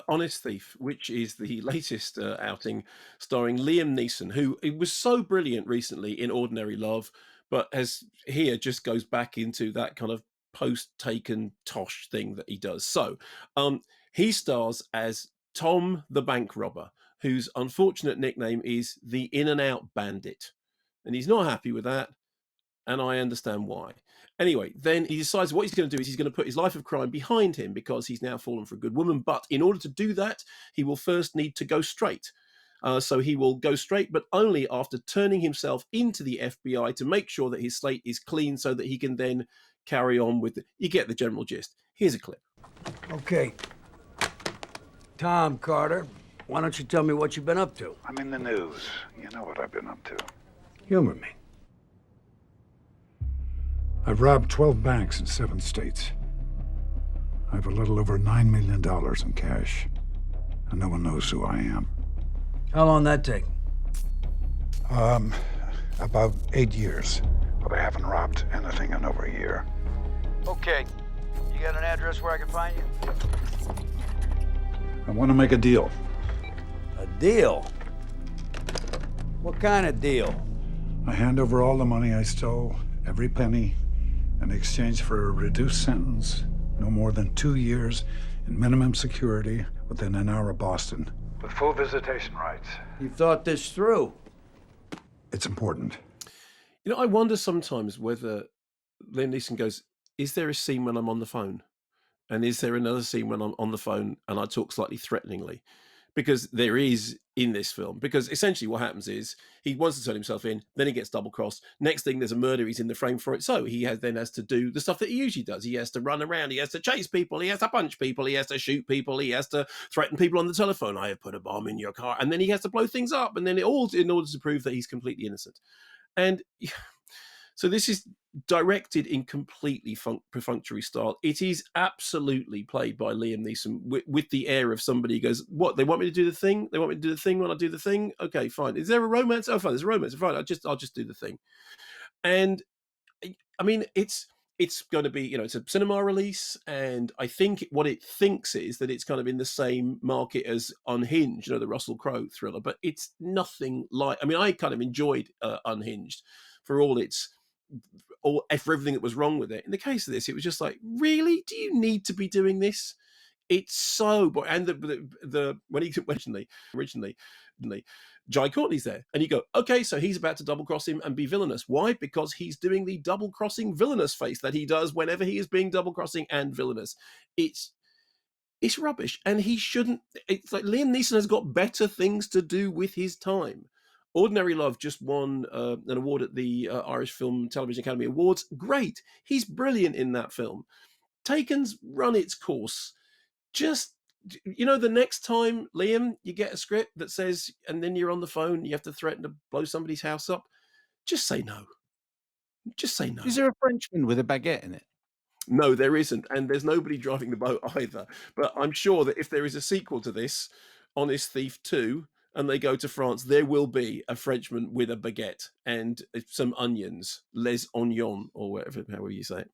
Honest Thief, which is the latest outing starring Liam Neeson, who it was so brilliant recently in Ordinary Love, but has here just goes back into that kind of post-Taken tosh thing that he does. So he stars as Tom the bank robber, whose unfortunate nickname is the In and Out Bandit. And he's not happy with that, and I understand why. Anyway, then he decides what he's going to do is he's going to put his life of crime behind him because he's now fallen for a good woman. But in order to do that, he will first need to go straight. So he will go straight, but only after turning himself into the FBI to make sure that his slate is clean so that he can then carry on with it. You get the general gist. Here's a clip. Okay. Tom Carter, why don't you tell me what you've been up to? I'm in the news. You know what I've been up to. Humor me. I've robbed 12 banks in 7 states. I have a little over $9 million in cash, and no one knows who I am. How long that take? About 8 years. But I haven't robbed anything in over a year. Okay. You got an address where I can find you? I want to make a deal. A deal? What kind of deal? I hand over all the money I stole, every penny, in exchange for a reduced sentence, no more than 2 years in minimum security within an hour of Boston. With full visitation rights. You thought this through? It's important. You know, I wonder sometimes whether Liam Neeson goes, is there a scene when I'm on the phone? And is there another scene when I'm on the phone and I talk slightly threateningly? Because there is in this film. Because essentially what happens is he wants to turn himself in, then he gets double crossed. Next thing, there's a murder. He's in the frame for it. So he then has to do the stuff that he usually does. He has to run around. He has to chase people. He has to punch people. He has to shoot people. He has to threaten people on the telephone. I have put a bomb in your car. And then he has to blow things up. And then it all in order to prove that he's completely innocent. And so this is directed in completely perfunctory style. It is absolutely played by Liam Neeson with the air of somebody who goes, what, they want me to do the thing? They want me to do the thing when I do the thing? Okay, fine. Is there a romance? Oh, fine, there's a romance. Fine, I'll just do the thing. And I mean, it's going to be, it's a cinema release, and I think what it thinks is that it's kind of in the same market as Unhinged, the Russell Crowe thriller, but it's nothing like. I mean, I kind of enjoyed Unhinged for all its for everything that was wrong with it. In the case of this, it was just like, really, do you need to be doing this? It's so boring. And the when he originally Jai Courtney's there, and you go, okay, so he's about to double cross him and be villainous. Why? Because he's doing the double crossing villainous face that he does whenever he is being double crossing and villainous. It's rubbish, and he shouldn't. It's like Liam Neeson has got better things to do with his time. Ordinary Love just won an award at the Irish Film Television Academy Awards. Great, he's brilliant in that film. Taken's run its course. Just, the next time, Liam, you get a script that says, and then you're on the phone, you have to threaten to blow somebody's house up, just say no. Just say no. Is there a Frenchman with a baguette in it? No, there isn't. And there's nobody driving the boat either. But I'm sure that if there is a sequel to this, Honest Thief 2, and they go to France, there will be a Frenchman with a baguette and some onions, les oignons, or however you say it.